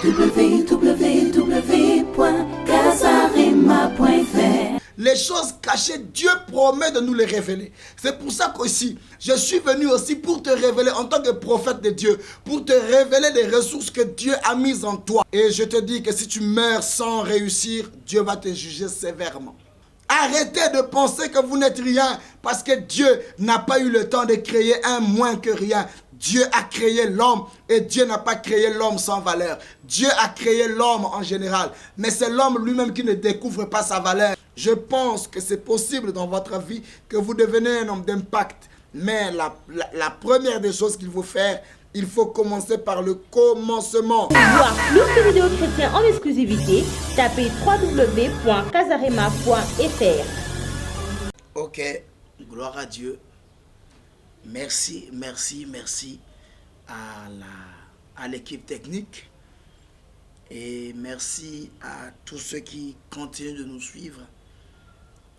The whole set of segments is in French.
www.casarema.fr. Les choses cachées, Dieu promet de nous les révéler. C'est pour ça qu'aussi, je suis venu aussi pour te révéler en tant que prophète de Dieu, pour te révéler les ressources que Dieu a mises en toi. Et je te dis que si tu meurs sans réussir, Dieu va te juger sévèrement. Arrêtez de penser que vous n'êtes rien parce que Dieu n'a pas eu le temps de créer un moins que rien. Dieu a créé l'homme et Dieu n'a pas créé l'homme sans valeur. Dieu a créé l'homme en général, mais c'est l'homme lui-même qui ne découvre pas sa valeur. Je pense que c'est possible dans votre vie que vous devenez un homme d'impact. Mais la première des choses qu'il faut faire, il faut commencer par le commencement. Pour voir plus de vidéos chrétiennes en exclusivité, tapez www.casarema.fr. Ok, gloire à Dieu. Merci à l'équipe technique. Et merci à tous ceux qui continuent de nous suivre.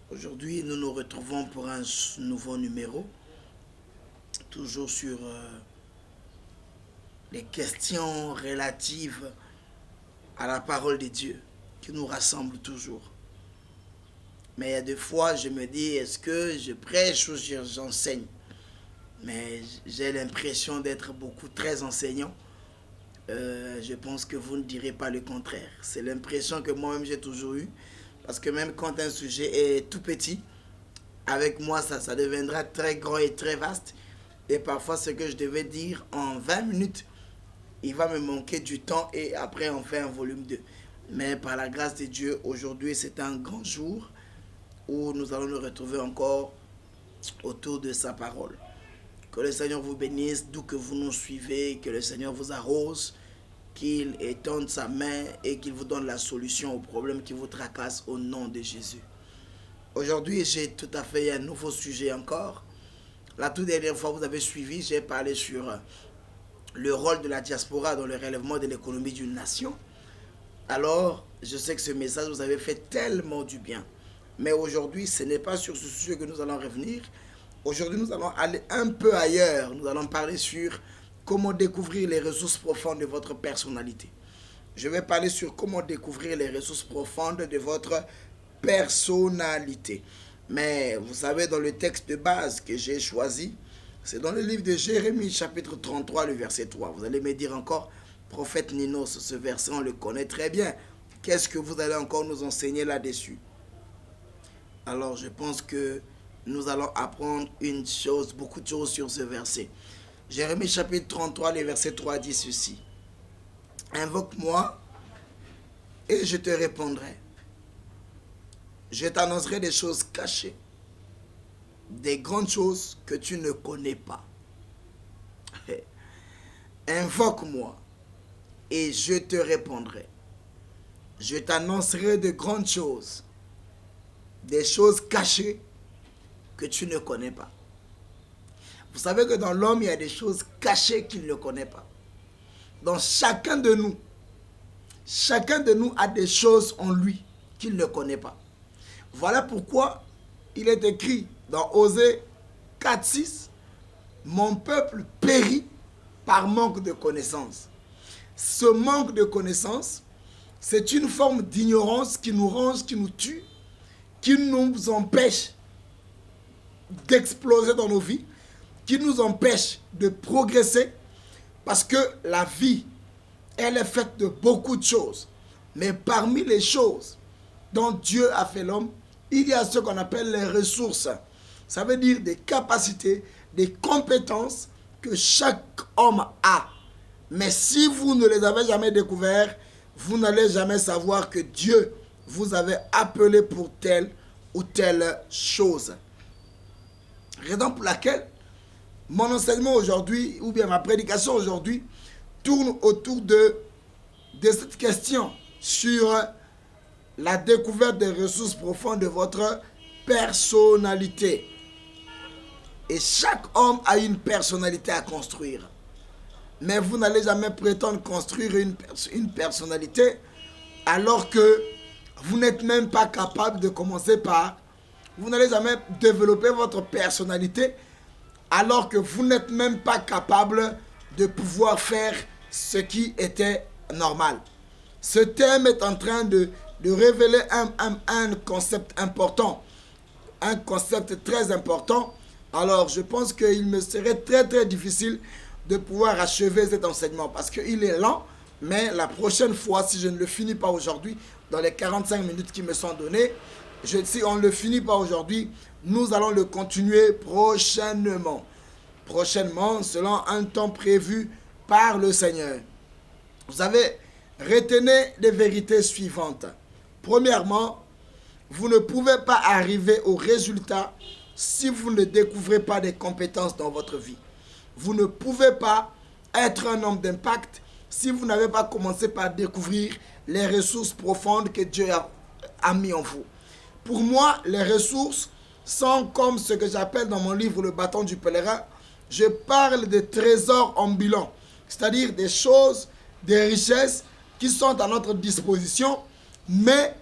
Aujourd'hui, nous nous retrouvons pour un nouveau numéro. Toujours sur les questions relatives à la parole de Dieu qui nous rassemble toujours. Mais il y a des fois, je me dis, est-ce que je prêche ou j'enseigne? Mais j'ai l'impression d'être très enseignant. Je pense que vous ne direz pas le contraire. C'est l'impression que moi-même j'ai toujours eue. Parce que même quand un sujet est tout petit, avec moi, ça deviendra très grand et très vaste. Et parfois, ce que je devais dire en 20 minutes, il va me manquer du temps et après, on fait un volume 2. Mais par la grâce de Dieu, aujourd'hui, c'est un grand jour où nous allons nous retrouver encore autour de sa parole. Que le Seigneur vous bénisse, d'où que vous nous suivez, que le Seigneur vous arrose, qu'il étende sa main et qu'il vous donne la solution aux problèmes qui vous tracassent au nom de Jésus. Aujourd'hui, j'ai tout à fait un nouveau sujet encore. La toute dernière fois, vous avez suivi, j'ai parlé sur le rôle de la diaspora dans le relèvement de l'économie d'une nation. Alors, je sais que ce message vous avait fait tellement du bien. Mais aujourd'hui, ce n'est pas sur ce sujet que nous allons revenir. Aujourd'hui, nous allons aller un peu ailleurs. Nous allons parler sur comment découvrir les ressources profondes de votre personnalité. Je vais parler sur comment découvrir les ressources profondes de votre personnalité. Mais vous savez, dans le texte de base que j'ai choisi, c'est dans le livre de Jérémie, chapitre 33, le verset 3. Vous allez me dire encore, prophète Ninos, ce verset, on le connaît très bien. Qu'est-ce que vous allez encore nous enseigner là-dessus? Alors, je pense que nous allons apprendre beaucoup de choses sur ce verset. Jérémie chapitre 33, le verset 3 dit ceci. Invoque-moi et je te répondrai. Je t'annoncerai des choses cachées, des grandes choses que tu ne connais pas. Invoque-moi et je te répondrai. Je t'annoncerai de grandes choses, des choses cachées que tu ne connais pas. Vous savez que dans l'homme, il y a des choses cachées qu'il ne connaît pas. Dans chacun de nous a des choses en lui qu'il ne connaît pas. Voilà pourquoi il est écrit dans Osée 4:6, mon peuple périt par manque de connaissance. Ce manque de connaissance, c'est une forme d'ignorance qui nous ronge, qui nous tue, qui nous empêche d'exploser dans nos vies, qui nous empêche de progresser, parce que la vie, elle est faite de beaucoup de choses. Mais parmi les choses dont Dieu a fait l'homme, il y a ce qu'on appelle les ressources. Ça veut dire des capacités, des compétences que chaque homme a. Mais si vous ne les avez jamais découvertes, vous n'allez jamais savoir que Dieu vous avait appelé pour telle ou telle chose. Raison pour laquelle mon enseignement aujourd'hui, ou bien ma prédication aujourd'hui, tourne autour de cette question sur la découverte des ressources profondes de votre personnalité. Et chaque homme a une personnalité à construire. Mais vous n'allez jamais prétendre construire une personnalité alors que vous n'êtes même pas capable de commencer par... Vous n'allez jamais développer votre personnalité alors que vous n'êtes même pas capable de pouvoir faire ce qui était normal. Ce thème est en train de révéler un concept important, un concept très important. Alors, je pense qu'il me serait très très difficile de pouvoir achever cet enseignement parce qu'il est lent, mais la prochaine fois, si je ne le finis pas aujourd'hui, dans les 45 minutes qui me sont données, si on ne le finit pas aujourd'hui, nous allons le continuer prochainement. Prochainement, selon un temps prévu par le Seigneur. Vous savez, retenez les vérités suivantes. Premièrement, vous ne pouvez pas arriver au résultat si vous ne découvrez pas des compétences dans votre vie. Vous ne pouvez pas être un homme d'impact si vous n'avez pas commencé par découvrir les ressources profondes que Dieu a mis en vous. Pour moi, les ressources sont comme ce que j'appelle dans mon livre Le bâton du pèlerin. Je parle de trésors ambulants, c'est-à-dire des choses, des richesses qui sont à notre disposition, mais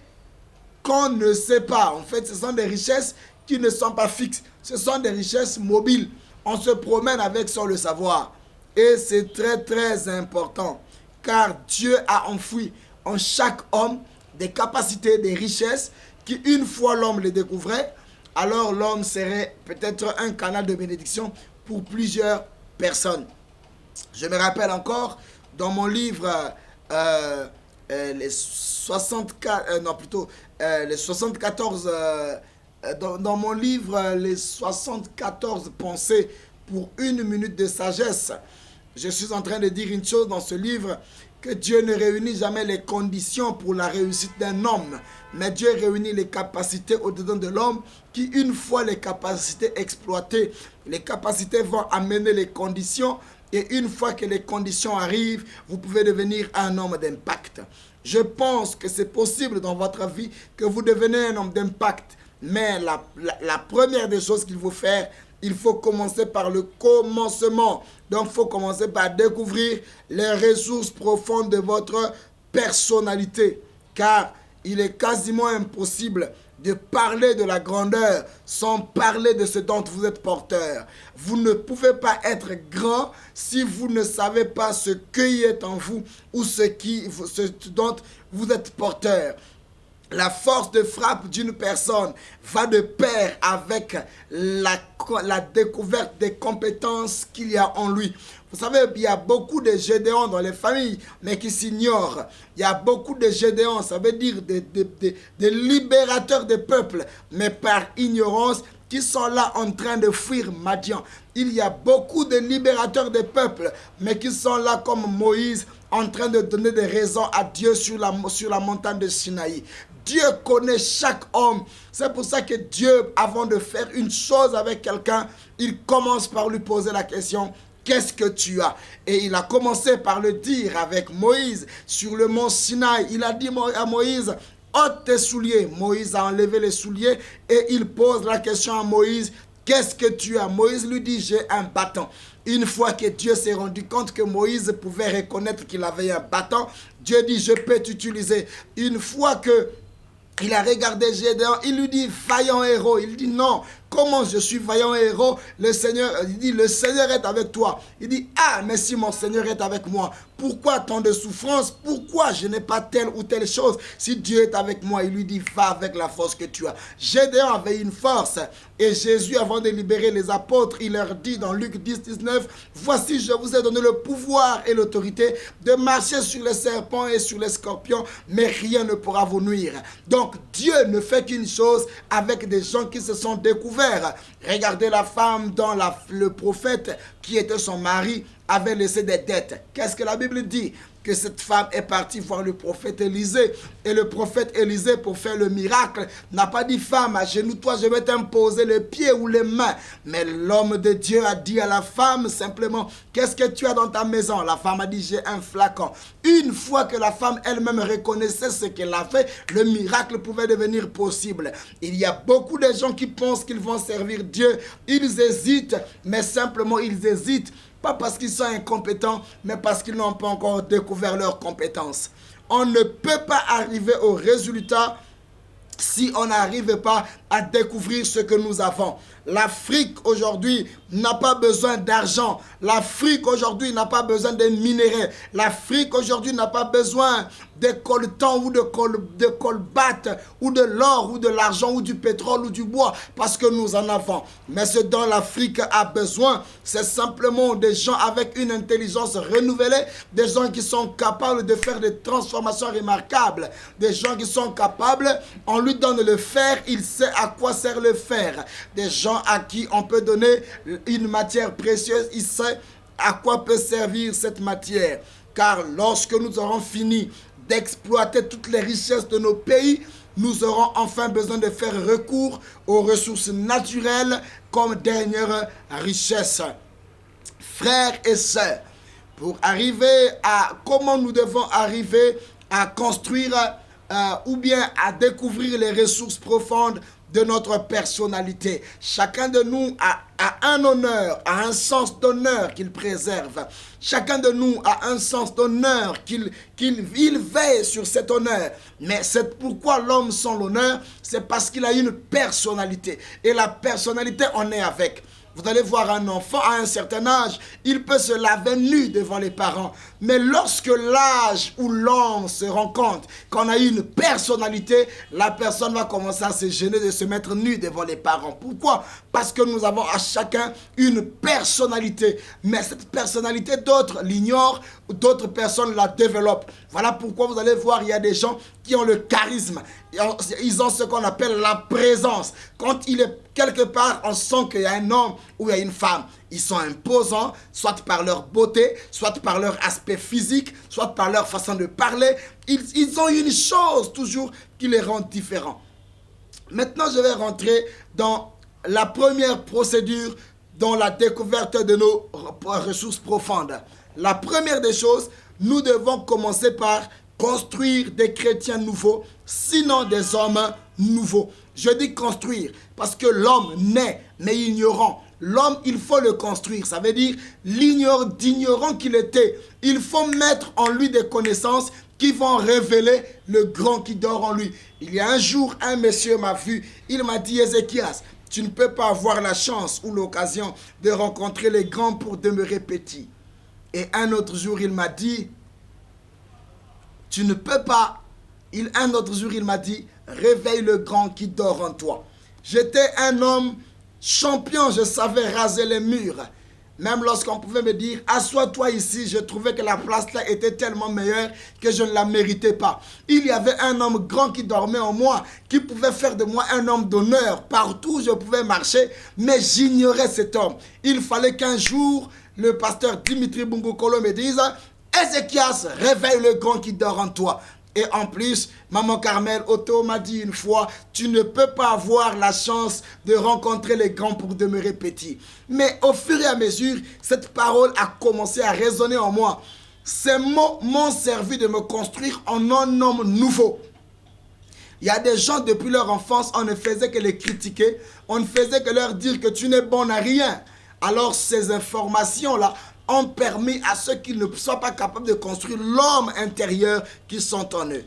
qu'on ne sait pas. En fait, ce sont des richesses qui ne sont pas fixes. Ce sont des richesses mobiles. On se promène avec sans le savoir. Et c'est très très important, car Dieu a enfoui en chaque homme des capacités, des richesses, qui une fois l'homme les découvrait, alors l'homme serait peut-être un canal de bénédiction pour plusieurs personnes. Je me rappelle encore dans mon livre les 74 dans mon livre les 74 pensées pour une minute de sagesse. Je suis en train de dire une chose dans ce livre, que Dieu ne réunit jamais les conditions pour la réussite d'un homme, mais Dieu réunit les capacités au-dedans de l'homme qui, une fois les capacités exploitées, les capacités vont amener les conditions et une fois que les conditions arrivent, vous pouvez devenir un homme d'impact. Je pense que c'est possible dans votre vie que vous deveniez un homme d'impact, mais la première des choses qu'il faut faire, il faut commencer par le commencement. Donc, il faut commencer par découvrir les ressources profondes de votre personnalité. Car il est quasiment impossible de parler de la grandeur sans parler de ce dont vous êtes porteur. Vous ne pouvez pas être grand si vous ne savez pas ce qui est en vous ou ce dont vous êtes porteur. La force de frappe d'une personne va de pair avec la découverte des compétences qu'il y a en lui. Vous savez, il y a beaucoup de Gédéons dans les familles, mais qui s'ignorent. Il y a beaucoup de Gédéons, ça veut dire des libérateurs des peuples, mais par ignorance, qui sont là en train de fuir Madian. Il y a beaucoup de libérateurs des peuples, mais qui sont là comme Moïse, en train de donner des raisons à Dieu sur la montagne de Sinaï. Dieu connaît chaque homme. C'est pour ça que Dieu, avant de faire une chose avec quelqu'un, il commence par lui poser la question, qu'est-ce que tu as? Et il a commencé par le dire avec Moïse sur le mont Sinaï. Il a dit à Moïse, ôte tes souliers. Moïse a enlevé les souliers et il pose la question à Moïse, qu'est-ce que tu as? Moïse lui dit, j'ai un bâton. Une fois que Dieu s'est rendu compte que Moïse pouvait reconnaître qu'il avait un bâton, Dieu dit, je peux t'utiliser. Une fois que il a regardé Gédéon, il lui dit, vaillant héros. Il dit, non, comment je suis vaillant héros? Le Seigneur, il dit, le Seigneur est avec toi. Il dit, ah, mais si mon Seigneur est avec moi, pourquoi tant de souffrance? Pourquoi je n'ai pas telle ou telle chose? Si Dieu est avec moi, il lui dit, va avec la force que tu as. Gédéon avait une force. Et Jésus, avant de libérer les apôtres, il leur dit dans Luc 10, 19, voici, je vous ai donné le pouvoir et l'autorité de marcher sur les serpents et sur les scorpions, mais rien ne pourra vous nuire. Donc, Dieu ne fait qu'une chose avec des gens qui se sont découverts. Regardez la femme dont le prophète, qui était son mari, avait laissé des dettes. Qu'est-ce que la Bible dit? Que cette femme est partie voir le prophète Élisée. Et le prophète Élisée, pour faire le miracle, n'a pas dit, femme, agenouille-toi, je vais t'imposer les pieds ou les mains. Mais l'homme de Dieu a dit à la femme simplement, qu'est-ce que tu as dans ta maison? La femme a dit, j'ai un flacon. Une fois que la femme elle-même reconnaissait ce qu'elle a fait, le miracle pouvait devenir possible. Il y a beaucoup de gens qui pensent qu'ils vont servir Dieu. Ils hésitent, mais simplement ils hésitent. Pas parce qu'ils sont incompétents, mais parce qu'ils n'ont pas encore découvert leurs compétences. On ne peut pas arriver au résultat si on n'arrive pas à découvrir ce que nous avons. L'Afrique aujourd'hui n'a pas besoin d'argent. L'Afrique aujourd'hui n'a pas besoin de minéraux. L'Afrique aujourd'hui n'a pas besoin de coltan ou de colbate ou de l'or ou de l'argent ou du pétrole ou du bois parce que nous en avons. Mais ce dont l'Afrique a besoin, c'est simplement des gens avec une intelligence renouvelée, des gens qui sont capables de faire des transformations remarquables, des gens qui sont capables, on lui donne le fer, il sait à quoi sert le fer, des gens à qui on peut donner une matière précieuse, il sait à quoi peut servir cette matière. Car lorsque nous aurons fini d'exploiter toutes les richesses de nos pays, nous aurons enfin besoin de faire recours aux ressources naturelles comme dernière richesse. Frères et sœurs, pour arriver à comment nous devons arriver à construire ou bien à découvrir les ressources profondes de notre personnalité. Chacun de nous a un honneur, a un sens d'honneur qu'il préserve. Chacun de nous a un sens d'honneur qu'il veille sur cet honneur. Mais c'est pourquoi l'homme sans l'honneur, c'est parce qu'il a une personnalité. Et la personnalité, on est avec. Vous allez voir un enfant à un certain âge, il peut se laver nu devant les parents. Mais lorsque l'âge où l'homme se rend compte qu'on a une personnalité, la personne va commencer à se gêner de se mettre nu devant les parents. Pourquoi? Parce que nous avons à chacun une personnalité. Mais cette personnalité, d'autres l'ignorent, d'autres personnes la développent. Voilà pourquoi vous allez voir, il y a des gens qui ont le charisme. Ils ont ce qu'on appelle la présence. Quand il est quelque part, on sent qu'il y a un homme ou il y a une femme. Ils sont imposants, soit par leur beauté, soit par leur aspect physique, soit par leur façon de parler. Ils ont une chose toujours qui les rend différents. Maintenant, je vais rentrer dans la première procédure dans la découverte de nos ressources profondes. La première des choses, nous devons commencer par construire des chrétiens nouveaux, sinon des hommes nouveaux. Je dis construire parce que l'homme naît, mais ignorant. L'homme, il faut le construire. Ça veut dire d'ignorant qu'il était. Il faut mettre en lui des connaissances qui vont révéler le grand qui dort en lui. Il y a un jour, un monsieur m'a vu. Il m'a dit, Ézéchias, tu ne peux pas avoir la chance ou l'occasion de rencontrer les grands pour demeurer petit. Et un autre jour, il m'a dit, tu ne peux pas. Un autre jour, il m'a dit, réveille le grand qui dort en toi. J'étais un homme champion, je savais raser les murs. Même lorsqu'on pouvait me dire, assois-toi ici, je trouvais que la place là était tellement meilleure que je ne la méritais pas. Il y avait un homme grand qui dormait en moi, qui pouvait faire de moi un homme d'honneur. Partout où je pouvais marcher, mais j'ignorais cet homme. Il fallait qu'un jour, le pasteur Dimitri Bungukolo me dise, Ézéchias, réveille le grand qui dort en toi. Et en plus, maman Carmel Otto m'a dit une fois, tu ne peux pas avoir la chance de rencontrer les grands pour demeurer petit. Mais au fur et à mesure, cette parole a commencé à résonner en moi. Ces mots m'ont servi de me construire en un homme nouveau. Il y a des gens, depuis leur enfance, on ne faisait que les critiquer, on ne faisait que leur dire que tu n'es bon à rien. Alors ces informations-là ont permis à ceux qui ne soient pas capables de construire l'homme intérieur qui sont en eux.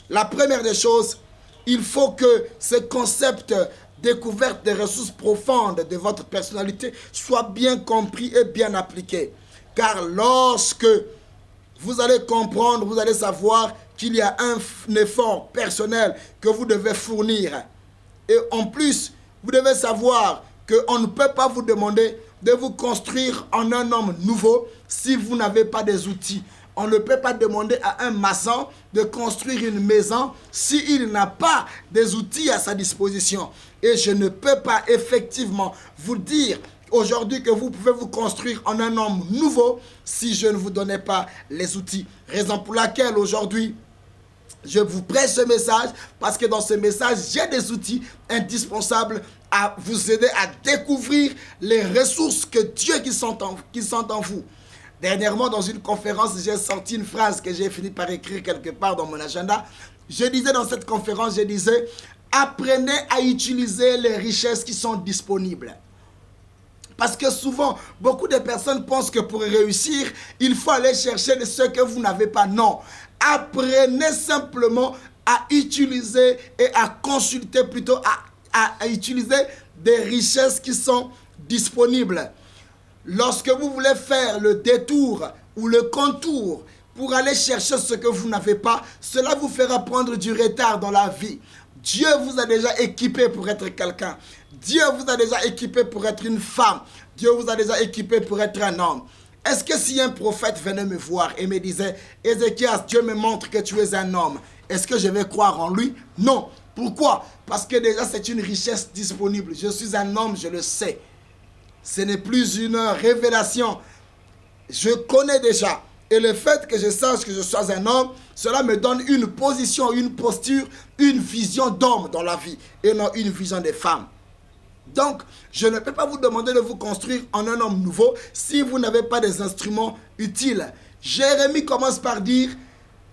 La première des choses, il faut que ce concept découverte des ressources profondes de votre personnalité soit bien compris et bien appliqué. Car lorsque vous allez comprendre, vous allez savoir qu'il y a un effort personnel que vous devez fournir. Et en plus, vous devez savoir qu'on ne peut pas vous demander de vous construire en un homme nouveau si vous n'avez pas des outils. On ne peut pas demander à un maçon de construire une maison s'il n'a pas des outils à sa disposition. Et je ne peux pas effectivement vous dire aujourd'hui que vous pouvez vous construire en un homme nouveau si je ne vous donnais pas les outils. Raison pour laquelle aujourd'hui, je vous prête ce message parce que dans ce message, j'ai des outils indispensables à vous aider à découvrir les ressources que Dieu qui sont en vous. Dernièrement, dans une conférence, j'ai sorti une phrase que j'ai fini par écrire quelque part dans mon agenda. Je disais dans cette conférence, je disais, apprenez à utiliser les richesses qui sont disponibles. Parce que souvent, beaucoup de personnes pensent que pour réussir, il faut aller chercher ce que vous n'avez pas. Non. Apprenez simplement à utiliser et à consulter plutôt, à utiliser des richesses qui sont disponibles. Lorsque vous voulez faire le détour ou le contour pour aller chercher ce que vous n'avez pas, cela vous fera prendre du retard dans la vie. Dieu vous a déjà équipé pour être quelqu'un. Dieu vous a déjà équipé pour être une femme. Dieu vous a déjà équipé pour être un homme. Est-ce que si un prophète venait me voir et me disait « Ézéchias, Dieu me montre que tu es un homme », est-ce que je vais croire en lui? Non. Pourquoi? Parce que déjà c'est une richesse disponible. Je suis un homme, je le sais. Ce n'est plus une révélation. Je connais déjà. Et le fait que je sache que je sois un homme, cela me donne une position, une posture, une vision d'homme dans la vie et non une vision de femme. Donc, je ne peux pas vous demander de vous construire en un homme nouveau si vous n'avez pas des instruments utiles. Jérémie commence par dire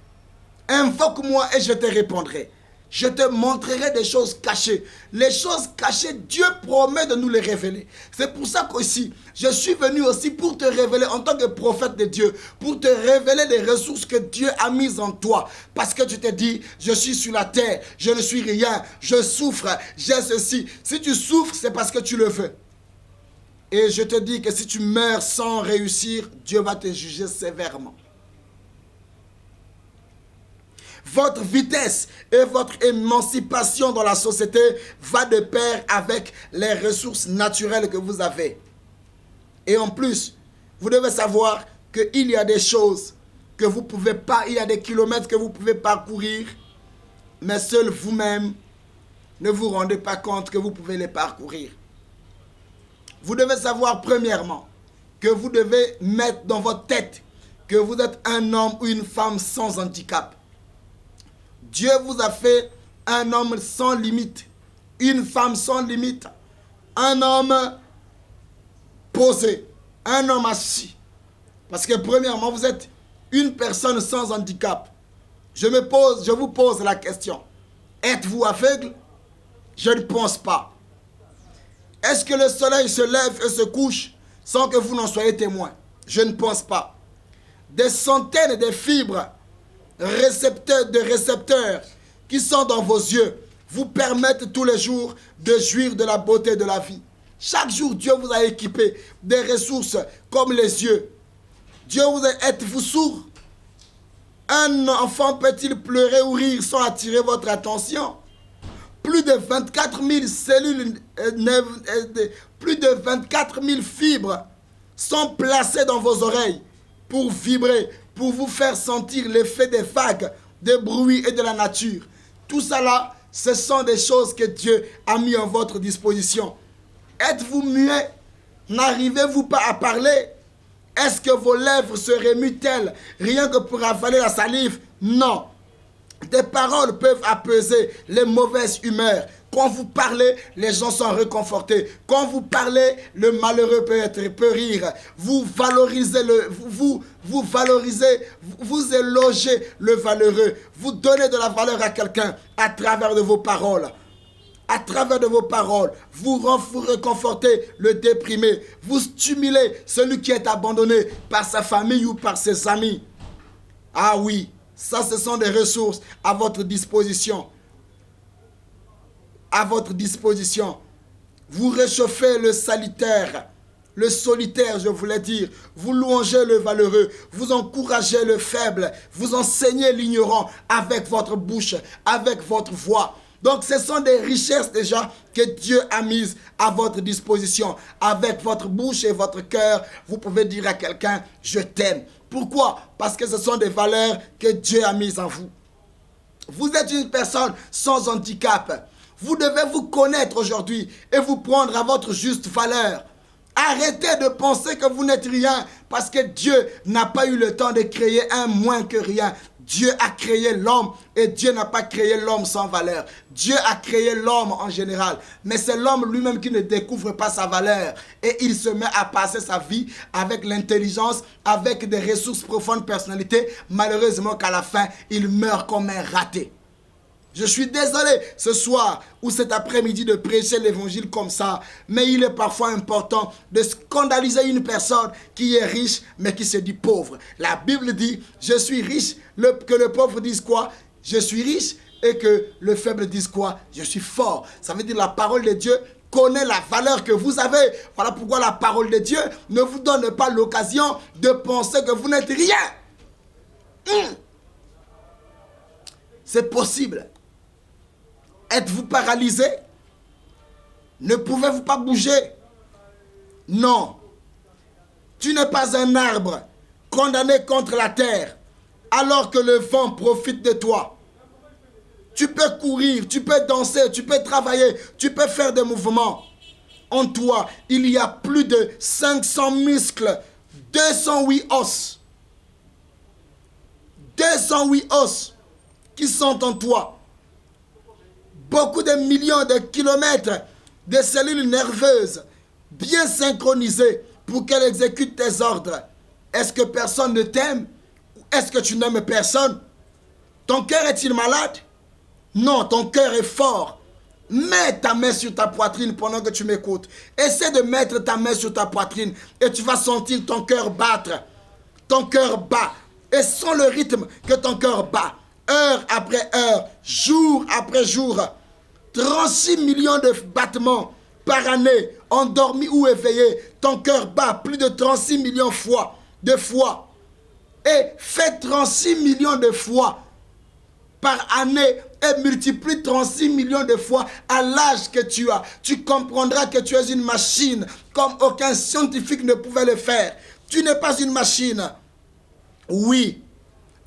« Invoque-moi et je te répondrai. Je te montrerai des choses cachées. » Les choses cachées, Dieu promet de nous les révéler. C'est pour ça qu'aussi, je suis venu aussi pour te révéler en tant que prophète de Dieu, pour te révéler les ressources que Dieu a mises en toi. Parce que tu te dis, je suis sur la terre, je ne suis rien, je souffre, j'ai ceci. Si tu souffres, c'est parce que tu le veux. Et je te dis que si tu meurs sans réussir, Dieu va te juger sévèrement. Votre vitesse et votre émancipation dans la société va de pair avec les ressources naturelles que vous avez. Et en plus, vous devez savoir qu'il y a des choses que vous ne pouvez pas, il y a des kilomètres que vous pouvez parcourir, mais seul vous-même ne vous rendez pas compte que vous pouvez les parcourir. Vous devez savoir premièrement que vous devez mettre dans votre tête que vous êtes un homme ou une femme sans handicap. Dieu vous a fait un homme sans limite, une femme sans limite, un homme posé, un homme assis. Parce que premièrement, vous êtes une personne sans handicap. Je vous pose la question. Êtes-vous aveugle? Je ne pense pas. Est-ce que le soleil se lève et se couche sans que vous n'en soyez témoin? Je ne pense pas. Des centaines de fibres de récepteurs qui sont dans vos yeux vous permettent tous les jours de jouir de la beauté de la vie. Chaque jour, Dieu vous a équipé des ressources comme les yeux. Êtes-vous sourd? Un enfant peut-il pleurer ou rire sans attirer votre attention? Plus de 24 000 cellules, plus de 24 000 fibres sont placées dans vos oreilles pour vibrer, pour vous faire sentir l'effet des vagues, des bruits et de la nature. Tout ça là, ce sont des choses que Dieu a mis en votre disposition. Êtes-vous muet? N'arrivez-vous pas à parler? Est-ce que vos lèvres se remuent-elles rien que pour avaler la salive? Non. Des paroles peuvent apaiser les mauvaises humeurs. Quand vous parlez, les gens sont réconfortés. Quand vous parlez, le malheureux peut rire. Vous élogez le valeureux. Vous donnez de la valeur à quelqu'un à travers de vos paroles. À travers de vos paroles, vous réconfortez le déprimé. Vous stimulez celui qui est abandonné par sa famille ou par ses amis. Ah oui, ça ce sont des ressources à votre disposition. À votre disposition. Vous réchauffez le solitaire, je voulais dire. Vous louangez le valeureux, vous encouragez le faible, vous enseignez l'ignorant avec votre bouche, avec votre voix. Donc ce sont des richesses déjà que Dieu a mises à votre disposition. Avec votre bouche et votre cœur, vous pouvez dire à quelqu'un « je t'aime ». Pourquoi? Parce que ce sont des valeurs que Dieu a mises en vous. Vous êtes une personne sans handicap. Vous devez vous connaître aujourd'hui et vous prendre à votre juste valeur. Arrêtez de penser que vous n'êtes rien parce que Dieu n'a pas eu le temps de créer un moins que rien. Dieu a créé l'homme et Dieu n'a pas créé l'homme sans valeur. Dieu a créé l'homme en général, mais c'est l'homme lui-même qui ne découvre pas sa valeur. Et il se met à passer sa vie avec l'intelligence, avec des ressources profondes de personnalité. Malheureusement qu'à la fin, il meurt comme un raté. Je suis désolé ce soir ou cet après-midi de prêcher l'évangile comme ça, mais il est parfois important de scandaliser une personne qui est riche mais qui se dit pauvre. La Bible dit, je suis riche, que le pauvre dise quoi? Je suis riche et que le faible dise quoi? Je suis fort. Ça veut dire la parole de Dieu connaît la valeur que vous avez. Voilà pourquoi la parole de Dieu ne vous donne pas l'occasion de penser que vous n'êtes rien. C'est possible. Êtes-vous paralysé? Ne pouvez-vous pas bouger? Non. Tu n'es pas un arbre condamné contre la terre alors que le vent profite de toi. Tu peux courir, tu peux danser, tu peux travailler, tu peux faire des mouvements. En toi, il y a plus de 500 muscles, 208 os. 208 os qui sont en toi. Beaucoup de millions de kilomètres de cellules nerveuses bien synchronisées pour qu'elles exécutent tes ordres. Est-ce que personne ne t'aime? Ou est-ce que tu n'aimes personne? Ton cœur est-il malade? Non, ton cœur est fort. Mets ta main sur ta poitrine pendant que tu m'écoutes. Essaie de mettre ta main sur ta poitrine et tu vas sentir ton cœur battre. Ton cœur bat. Et sens le rythme que ton cœur bat. Heure après heure, jour après jour. 36 millions de battements par année, endormi ou éveillé. Ton cœur bat plus de 36 millions de fois. Et fais 36 millions de fois par année et multiplie 36 millions de fois à l'âge que tu as. Tu comprendras que tu es une machine comme aucun scientifique ne pouvait le faire. Tu n'es pas une machine. Oui,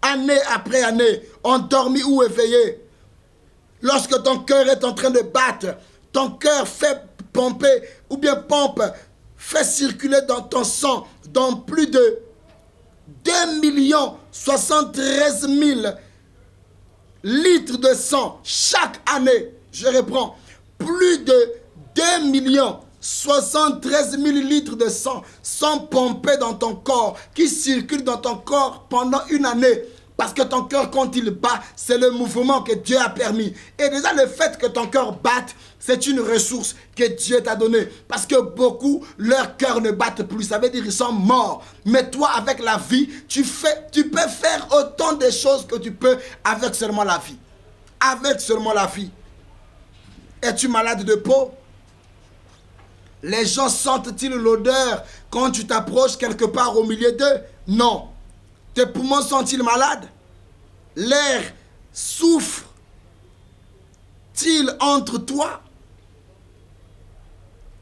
année après année, endormi ou éveillé, lorsque ton cœur est en train de battre, ton cœur fait pomper ou bien pompe, fait circuler dans ton sang dans plus de 2 073 000 litres de sang chaque année. Je reprends, plus de 2 073 000 litres de sang sont pompés dans ton corps, qui circulent dans ton corps pendant une année. Parce que ton cœur, quand il bat, c'est le mouvement que Dieu a permis. Et déjà, le fait que ton cœur batte, c'est une ressource que Dieu t'a donnée. Parce que beaucoup, leur cœur ne batte plus. Ça veut dire qu'ils sont morts. Mais toi, avec la vie, tu peux faire autant de choses que tu peux avec seulement la vie. Avec seulement la vie. Es-tu malade de peau? Les gens sentent-ils l'odeur quand tu t'approches quelque part au milieu d'eux? Non. Tes poumons sont-ils malades? L'air souffre-t-il entre toi?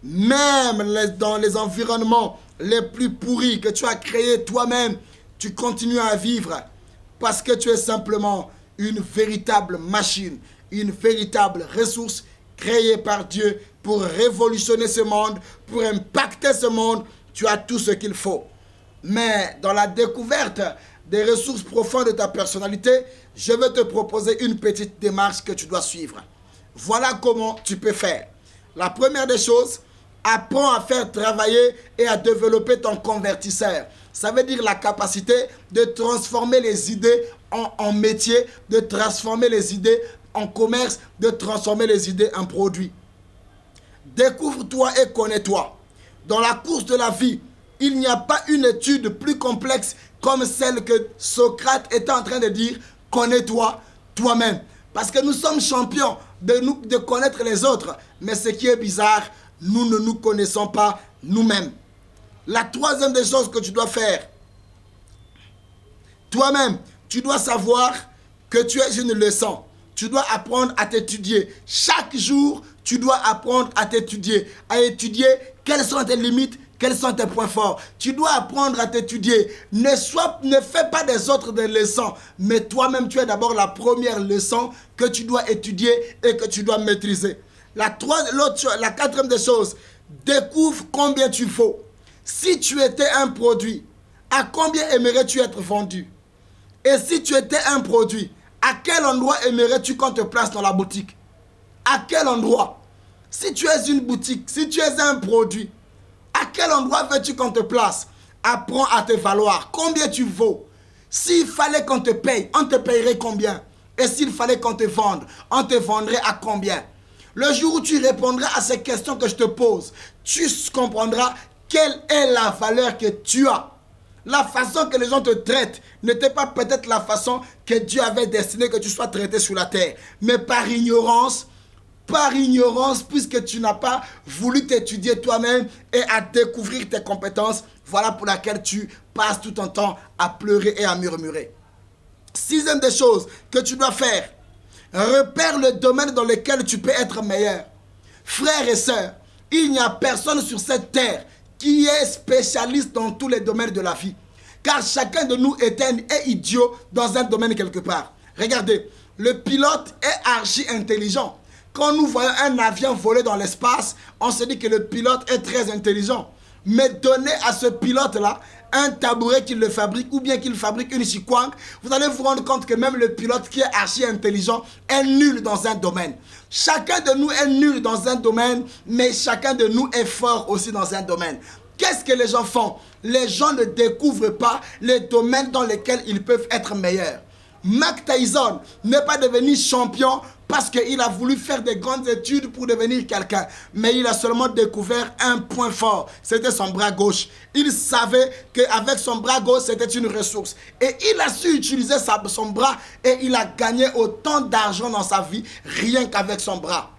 Même dans les environnements les plus pourris que tu as créés toi-même, tu continues à vivre parce que tu es simplement une véritable machine, une véritable ressource créée par Dieu pour révolutionner ce monde, pour impacter ce monde. Tu as tout ce qu'il faut. Mais dans la découverte des ressources profondes de ta personnalité, je vais te proposer une petite démarche que tu dois suivre. Voilà comment tu peux faire. La première des choses, apprends à faire travailler et à développer ton convertisseur. Ça veut dire la capacité de transformer les idées en métier, de transformer les idées en commerce, de transformer les idées en produits. Découvre-toi et connais-toi. Dans la course de la vie, il n'y a pas une étude plus complexe comme celle que Socrate était en train de dire, connais-toi toi-même. Parce que nous sommes champions de connaître les autres. Mais ce qui est bizarre, nous ne nous connaissons pas nous-mêmes. La troisième des choses que tu dois faire, toi-même, tu dois savoir que tu es une leçon. Tu dois apprendre à t'étudier. Chaque jour, tu dois apprendre à t'étudier. À étudier quelles sont tes limites, quels sont tes points forts. Tu dois apprendre à t'étudier. Ne fais pas des autres des leçons. Mais toi-même, tu es d'abord la première leçon que tu dois étudier et que tu dois maîtriser. La quatrième des choses, découvre combien tu vaux. Si tu étais un produit, à combien aimerais-tu être vendu? Et si tu étais un produit, à quel endroit aimerais-tu qu'on te place dans la boutique? À quel endroit? Si tu es une boutique, si tu es un produit, à quel endroit veux-tu qu'on te place? Apprends à te valoir. Combien tu vaux? S'il fallait qu'on te paye, on te payerait combien? Et s'il fallait qu'on te vende, on te vendrait à combien? Le jour où tu répondras à ces questions que je te pose, tu comprendras quelle est la valeur que tu as. La façon que les gens te traitent n'était pas peut-être la façon que Dieu avait destiné que tu sois traité sur la terre. Mais par ignorance, puisque tu n'as pas voulu t'étudier toi-même et à découvrir tes compétences, voilà pour laquelle tu passes tout ton temps à pleurer et à murmurer. Sixième des choses que tu dois faire, repère le domaine dans lequel tu peux être meilleur. Frères et sœurs, il n'y a personne sur cette terre qui est spécialiste dans tous les domaines de la vie. Car chacun de nous est idiot dans un domaine quelque part. Regardez, le pilote est archi intelligent. Quand nous voyons un avion voler dans l'espace, on se dit que le pilote est très intelligent. Mais donnez à ce pilote-là un tabouret qu'il le fabrique ou bien qu'il fabrique une chikwang, vous allez vous rendre compte que même le pilote qui est archi intelligent est nul dans un domaine. Chacun de nous est nul dans un domaine, mais chacun de nous est fort aussi dans un domaine. Qu'est-ce que les gens font? Les gens ne découvrent pas les domaines dans lesquels ils peuvent être meilleurs. Mike Tyson n'est pas devenu champion parce qu'il a voulu faire des grandes études pour devenir quelqu'un. Mais il a seulement découvert un point fort. C'était son bras gauche. Il savait qu'avec son bras gauche, c'était une ressource. Et il a su utiliser son bras et il a gagné autant d'argent dans sa vie rien qu'avec son bras.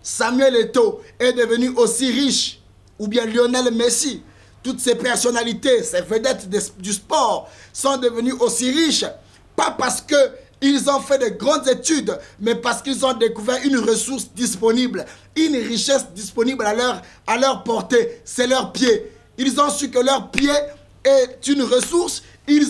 Samuel Eto'o est devenu aussi riche. Ou bien Lionel Messi. Toutes ces personnalités, ces vedettes du sport sont devenues aussi riches. Pas parce qu'ils ont fait de grandes études, mais parce qu'ils ont découvert une ressource disponible, une richesse disponible à leur portée. C'est leur pied. Ils ont su que leur pied est une ressource. Ils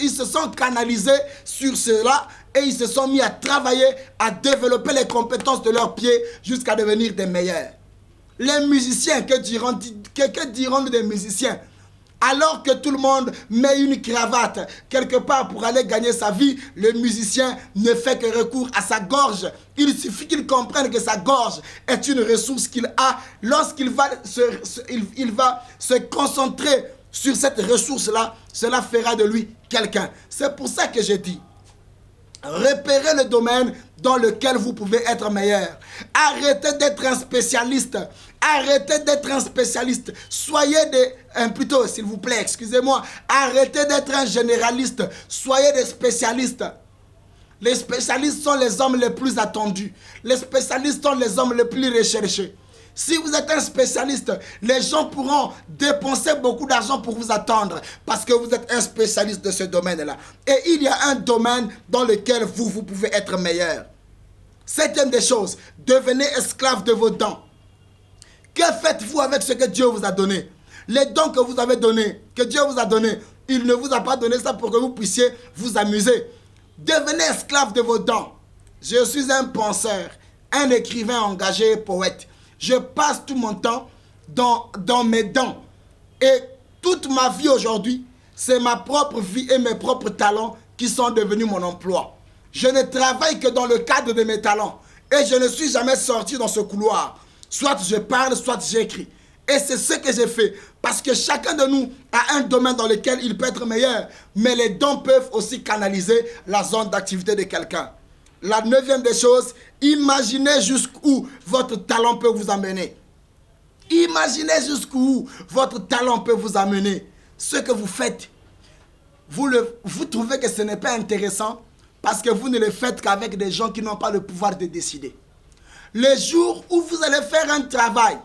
se sont canalisés sur cela et ils se sont mis à travailler, à développer les compétences de leur pied jusqu'à devenir des meilleurs. Les musiciens, que diront-nous des musiciens? Alors que tout le monde met une cravate quelque part pour aller gagner sa vie, le musicien ne fait que recours à sa gorge. Il suffit qu'il comprenne que sa gorge est une ressource qu'il a. Lorsqu'il va se concentrer sur cette ressource-là, cela fera de lui quelqu'un. C'est pour ça que j'ai dit, repérez le domaine dans lequel vous pouvez être meilleur. Arrêtez d'être un spécialiste. Arrêtez d'être un spécialiste. Soyez plutôt, s'il vous plaît, excusez-moi. Arrêtez d'être un généraliste. Soyez des spécialistes. Les spécialistes sont les hommes les plus attendus. Les spécialistes sont les hommes les plus recherchés. Si vous êtes un spécialiste, les gens pourront dépenser beaucoup d'argent pour vous attendre parce que vous êtes un spécialiste de ce domaine-là. Et il y a un domaine dans lequel vous pouvez être meilleur. Septième des choses, devenez esclave de vos dons. Que faites-vous avec ce que Dieu vous a donné? Les dons que vous avez donnés, que Dieu vous a donnés, il ne vous a pas donné ça pour que vous puissiez vous amuser. Devenez esclave de vos dons. Je suis un penseur, un écrivain engagé, poète. Je passe tout mon temps dans mes dons. Et toute ma vie aujourd'hui, c'est ma propre vie et mes propres talents qui sont devenus mon emploi. Je ne travaille que dans le cadre de mes talents. Et je ne suis jamais sorti dans ce couloir. Soit je parle, soit j'écris. Et c'est ce que j'ai fait. Parce que chacun de nous a un domaine dans lequel il peut être meilleur. Mais les dons peuvent aussi canaliser la zone d'activité de quelqu'un. La neuvième des choses, imaginez jusqu'où votre talent peut vous amener. Imaginez jusqu'où votre talent peut vous amener. Ce que vous faites, vous trouvez que ce n'est pas intéressant parce que vous ne le faites qu'avec des gens qui n'ont pas le pouvoir de décider. Le jour où vous allez faire un travail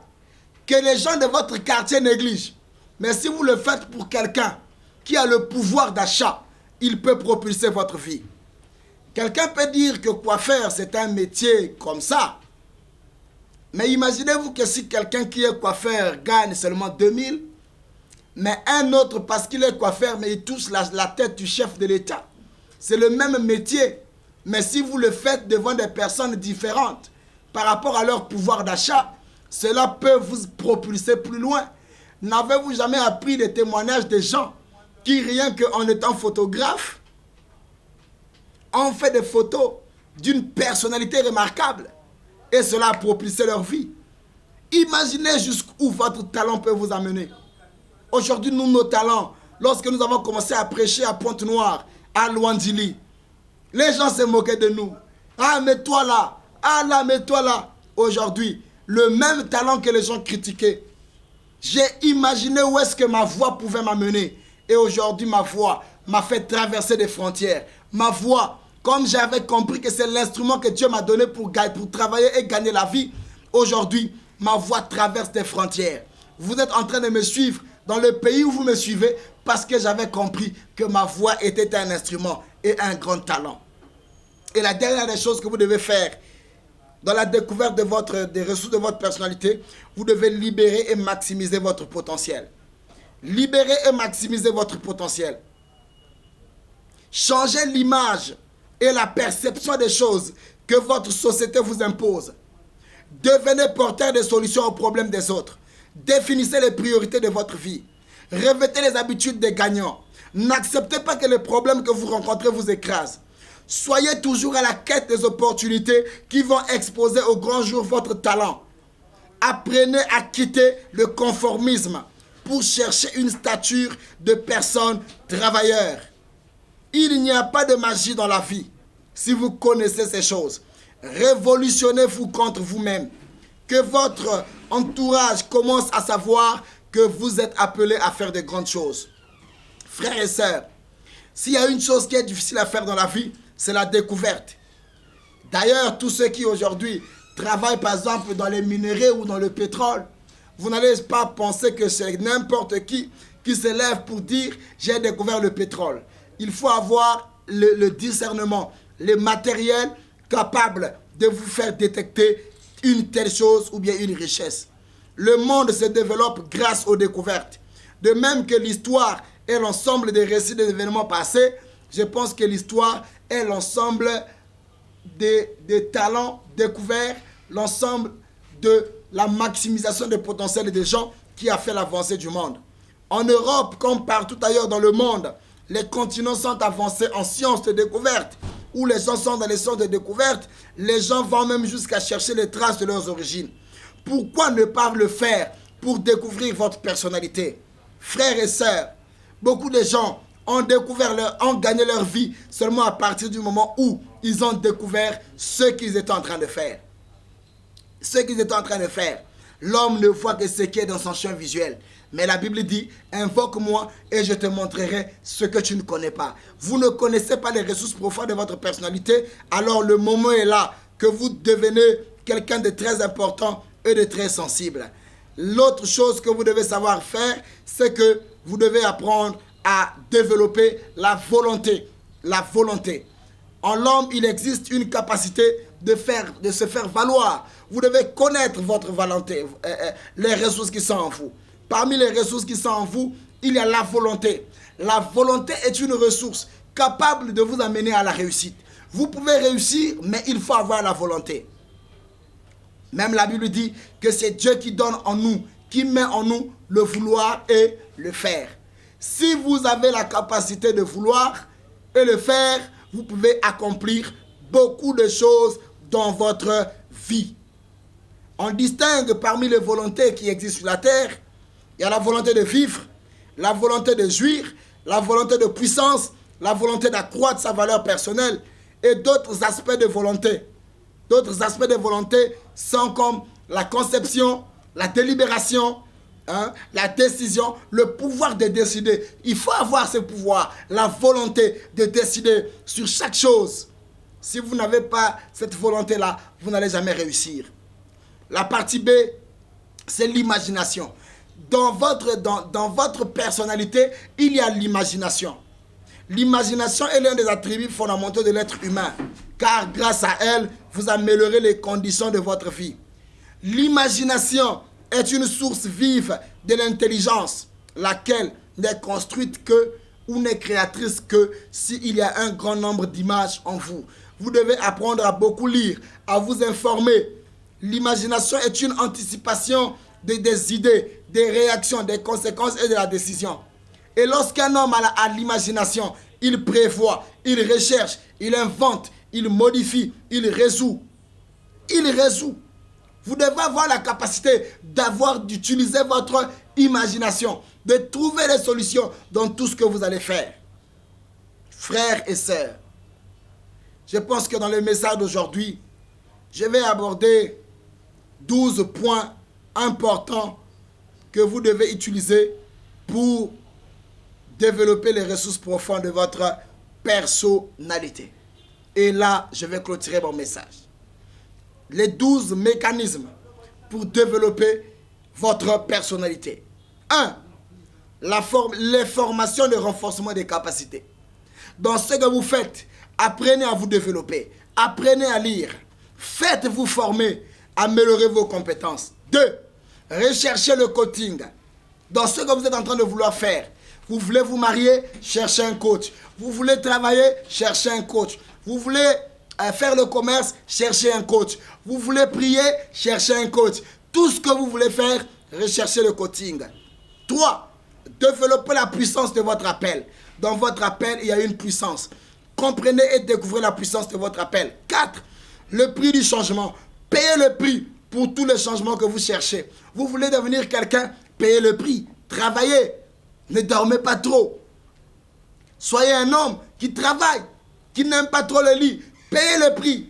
que les gens de votre quartier négligent, mais si vous le faites pour quelqu'un qui a le pouvoir d'achat, il peut propulser votre vie. Quelqu'un peut dire que coiffeur, c'est un métier comme ça. Mais imaginez-vous que si quelqu'un qui est coiffeur gagne seulement 2000, mais un autre, parce qu'il est coiffeur, mais il touche la tête du chef de l'État. C'est le même métier. Mais si vous le faites devant des personnes différentes par rapport à leur pouvoir d'achat, cela peut vous propulser plus loin. N'avez-vous jamais appris les témoignages des gens qui, rien qu'en étant photographe, ont fait des photos d'une personnalité remarquable et cela a propulsé leur vie? Imaginez jusqu'où votre talent peut vous amener. Aujourd'hui, nous, nos talents, lorsque nous avons commencé à prêcher à Pointe-Noire, à Luandili, les gens se moquaient de nous. Ah, mais toi là, ah là, mais toi là. Aujourd'hui, le même talent que les gens critiquaient, J'ai imaginé où est-ce que ma voix pouvait m'amener. Et aujourd'hui, ma voix m'a fait traverser des frontières. Ma voix, comme j'avais compris que c'est l'instrument que Dieu m'a donné pour travailler et gagner la vie, aujourd'hui, ma voix traverse des frontières. Vous êtes en train de me suivre dans le pays où vous me suivez parce que j'avais compris que ma voix était un instrument et un grand talent. Et la dernière des choses que vous devez faire dans la découverte des ressources de votre personnalité, vous devez libérer et maximiser votre potentiel. Libérer et maximiser votre potentiel. Changez l'image et la perception des choses que votre société vous impose. Devenez porteur de solutions aux problèmes des autres. Définissez les priorités de votre vie. Revêtez les habitudes des gagnants. N'acceptez pas que les problèmes que vous rencontrez vous écrasent. Soyez toujours à la quête des opportunités qui vont exposer au grand jour votre talent. Apprenez à quitter le conformisme pour chercher une stature de personne travailleur. Il n'y a pas de magie dans la vie si vous connaissez ces choses. Révolutionnez-vous contre vous-même. Que votre entourage commence à savoir que vous êtes appelés à faire de grandes choses. Frères et sœurs, s'il y a une chose qui est difficile à faire dans la vie, c'est la découverte. D'ailleurs, tous ceux qui aujourd'hui travaillent par exemple dans les minerais ou dans le pétrole, vous n'allez pas penser que c'est n'importe qui se lève pour dire « j'ai découvert le pétrole ». Il faut avoir le discernement, le matériel capable de vous faire détecter une telle chose ou bien une richesse. Le monde se développe grâce aux découvertes. De même que l'histoire est l'ensemble des récits des événements passés, je pense que l'histoire est l'ensemble des talents découverts, l'ensemble de la maximisation des potentiels des gens qui a fait l'avancée du monde. En Europe, comme partout ailleurs dans le monde, les continents sont avancés en sciences de découverte, où les gens sont dans les sciences de découverte, les gens vont même jusqu'à chercher les traces de leurs origines. Pourquoi ne pas le faire pour découvrir votre personnalité? Frères et sœurs, beaucoup de gens ont gagné leur vie seulement à partir du moment où ils ont découvert ce qu'ils étaient en train de faire. Ce qu'ils étaient en train de faire. L'homme ne voit que ce qui est dans son champ visuel. Mais la Bible dit, invoque-moi et je te montrerai ce que tu ne connais pas. Vous ne connaissez pas les ressources profondes de votre personnalité, alors le moment est là que vous devenez quelqu'un de très important et de très sensible. L'autre chose que vous devez savoir faire, c'est que vous devez apprendre à développer la volonté. La volonté. En l'homme, il existe une capacité de se faire valoir. Vous devez connaître votre volonté, les ressources qui sont en vous. Parmi les ressources qui sont en vous, il y a la volonté. La volonté est une ressource capable de vous amener à la réussite. Vous pouvez réussir, mais il faut avoir la volonté. Même la Bible dit que c'est Dieu qui donne en nous, qui met en nous le vouloir et le faire. Si vous avez la capacité de vouloir et le faire, vous pouvez accomplir beaucoup de choses dans votre vie. On distingue parmi les volontés qui existent sur la terre, il y a la volonté de vivre, la volonté de jouir, la volonté de puissance, la volonté d'accroître sa valeur personnelle et d'autres aspects de volonté. D'autres aspects de volonté sont comme la conception, la délibération, la décision, le pouvoir de décider. Il faut avoir ce pouvoir, la volonté de décider sur chaque chose. Si vous n'avez pas cette volonté-là, vous n'allez jamais réussir. La partie B, c'est l'imagination. Dans votre personnalité, il y a l'imagination. L'imagination est l'un des attributs fondamentaux de l'être humain, car grâce à elle, vous améliorez les conditions de votre vie. L'imagination est une source vive de l'intelligence, laquelle n'est construite que ou n'est créatrice que s'il y a un grand nombre d'images en vous. Vous devez apprendre à beaucoup lire, à vous informer. L'imagination est une anticipation des idées, des réactions, des conséquences et de la décision. Et lorsqu'un homme a l'imagination, il prévoit, il recherche, il invente, il modifie, il résout. Il résout. Vous devez avoir la capacité d'utiliser votre imagination, de trouver des solutions dans tout ce que vous allez faire. Frères et sœurs, je pense que dans le message d'aujourd'hui, je vais aborder 12 points importants que vous devez utiliser pour développer les ressources profondes de votre personnalité. Et là, je vais clôturer mon message. Les 12 mécanismes pour développer votre personnalité. 1. Les formations de renforcement des capacités. Dans ce que vous faites, apprenez à vous développer. Apprenez à lire. Faites-vous former. Améliorez vos compétences. 2. Recherchez le coaching. Dans ce que vous êtes en train de vouloir faire. Vous voulez vous marier, cherchez un coach. Vous voulez travailler, cherchez un coach. Vous voulez faire le commerce, cherchez un coach. Vous voulez prier, cherchez un coach. Tout ce que vous voulez faire, recherchez le coaching. 3. Développez la puissance de votre appel. Dans votre appel, il y a une puissance. Comprenez et découvrez la puissance de votre appel. 4. Le prix du changement. Payez le prix pour tous les changements que vous cherchez. Vous voulez devenir quelqu'un, payez le prix. Travaillez. Ne dormez pas trop. Soyez un homme qui travaille, qui n'aime pas trop le lit. Payez le prix.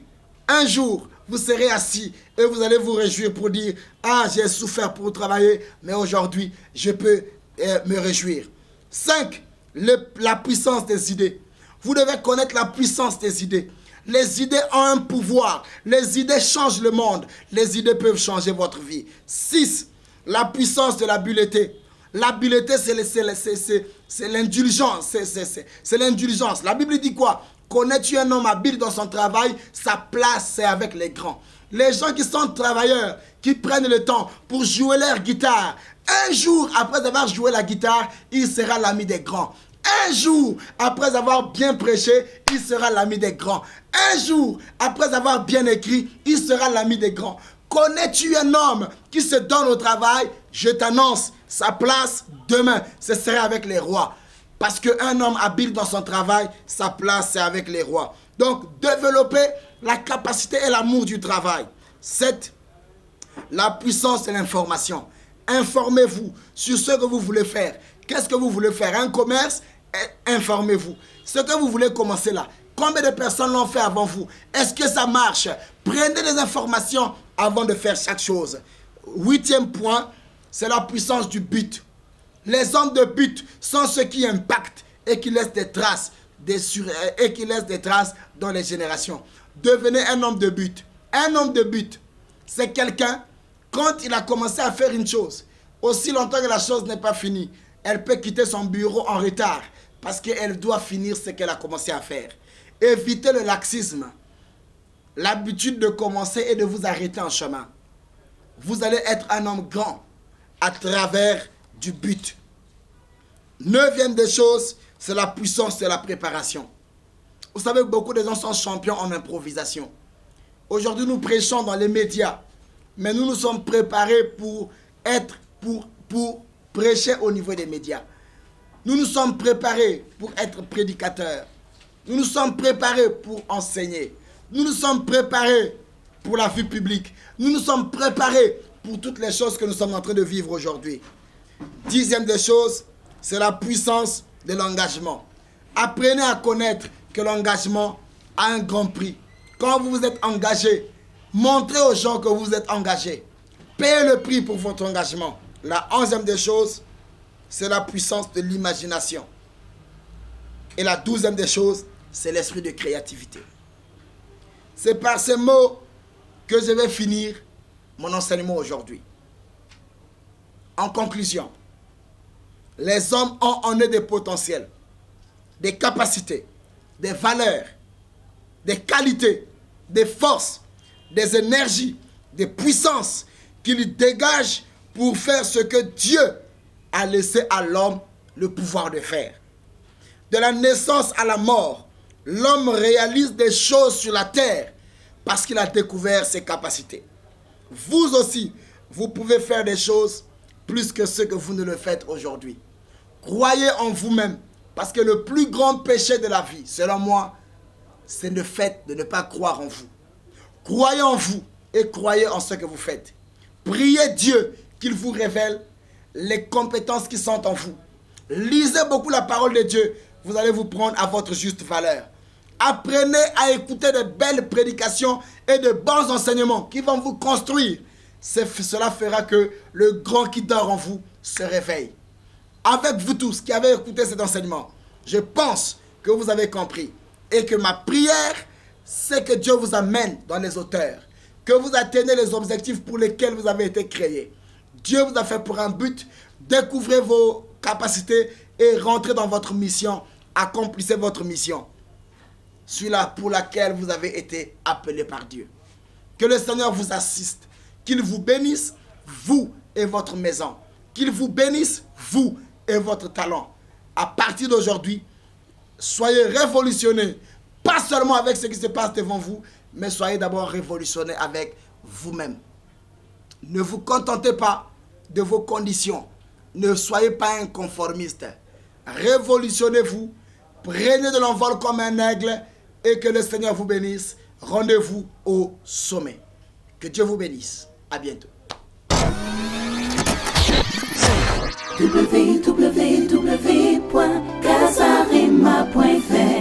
Un jour, vous serez assis et vous allez vous réjouir pour dire « Ah, j'ai souffert pour travailler, mais aujourd'hui, je peux me réjouir. » 5. La puissance des idées. Vous devez connaître la puissance des idées. Les idées ont un pouvoir. Les idées changent le monde. Les idées peuvent changer votre vie. 6. La puissance de l'habileté. L'habileté, c'est l'indulgence. C'est l'indulgence. La Bible dit quoi? Connais-tu un homme habile dans son travail? Sa place, c'est avec les grands. Les gens qui sont travailleurs, qui prennent le temps pour jouer leur guitare, un jour après avoir joué la guitare, il sera l'ami des grands. Un jour après avoir bien prêché, il sera l'ami des grands. Un jour après avoir bien écrit, il sera l'ami des grands. Connais-tu un homme qui se donne au travail? Je t'annonce, sa place demain, ce serait avec les rois. Parce qu'un homme habile dans son travail, sa place c'est avec les rois. Donc, développer la capacité et l'amour du travail. 7. La puissance de l'information. Informez-vous sur ce que vous voulez faire. Qu'est-ce que vous voulez faire? Un commerce? Informez-vous. Ce que vous voulez commencer là, combien de personnes l'ont fait avant vous? Est-ce que ça marche? Prenez des informations avant de faire chaque chose. 8e point, c'est la puissance du but. Les hommes de but sont ceux qui impactent et qui laissent des traces, dans les générations. Devenez un homme de but. Un homme de but, c'est quelqu'un, quand il a commencé à faire une chose, aussi longtemps que la chose n'est pas finie, elle peut quitter son bureau en retard parce qu'elle doit finir ce qu'elle a commencé à faire. Évitez le laxisme. L'habitude de commencer et de vous arrêter en chemin. Vous allez être un homme grand à travers du but. 9e des choses, c'est la puissance de la préparation. Vous savez que beaucoup de gens sont champions en improvisation. Aujourd'hui, nous prêchons dans les médias, mais nous nous sommes préparés pour prêcher au niveau des médias. Nous nous sommes préparés pour être prédicateurs. Nous nous sommes préparés pour enseigner. Nous nous sommes préparés pour la vie publique. Nous nous sommes préparés pour toutes les choses que nous sommes en train de vivre aujourd'hui. 10e des choses, c'est la puissance de l'engagement. Apprenez à connaître que l'engagement a un grand prix. Quand vous vous êtes engagé, montrez aux gens que vous êtes engagé. Payez le prix pour votre engagement. La 11e des choses, c'est la puissance de l'imagination. Et la 12e des choses, c'est l'esprit de créativité. C'est par ces mots que je vais finir mon enseignement aujourd'hui. En conclusion, les hommes ont en eux des potentiels, des capacités, des valeurs, des qualités, des forces, des énergies, des puissances qu'ils dégagent pour faire ce que Dieu a laissé à l'homme le pouvoir de faire. De la naissance à la mort, l'homme réalise des choses sur la terre parce qu'il a découvert ses capacités. Vous aussi, vous pouvez faire des choses plus que ce que vous ne le faites aujourd'hui. Croyez en vous-même parce que le plus grand péché de la vie, selon moi, c'est le fait de ne pas croire en vous. Croyez en vous et croyez en ce que vous faites. Priez Dieu qu'il vous révèle les compétences qui sont en vous. Lisez beaucoup la parole de Dieu. Vous allez vous prendre à votre juste valeur. Apprenez à écouter de belles prédications et de bons enseignements qui vont vous construire. Cela fera que le grand qui dort en vous se réveille. Avec vous tous qui avez écouté cet enseignement, je pense que vous avez compris. Et que ma prière, c'est que Dieu vous amène dans les hauteurs. Que vous atteignez les objectifs pour lesquels vous avez été créés. Dieu vous a fait pour un but. Découvrez vos capacités et rentrez dans votre mission. Accomplissez votre mission. Celui-là pour laquelle vous avez été appelé par Dieu. Que le Seigneur vous assiste. Qu'il vous bénisse, vous et votre maison. Qu'il vous bénisse, vous et votre talent. À partir d'aujourd'hui, soyez révolutionnés. Pas seulement avec ce qui se passe devant vous, mais soyez d'abord révolutionnés avec vous-même. Ne vous contentez pas de vos conditions. Ne soyez pas un conformiste. Révolutionnez-vous. Prenez de l'envol comme un aigle et que le Seigneur vous bénisse. Rendez-vous au sommet. Que Dieu vous bénisse. À bientôt. www.casarema.fr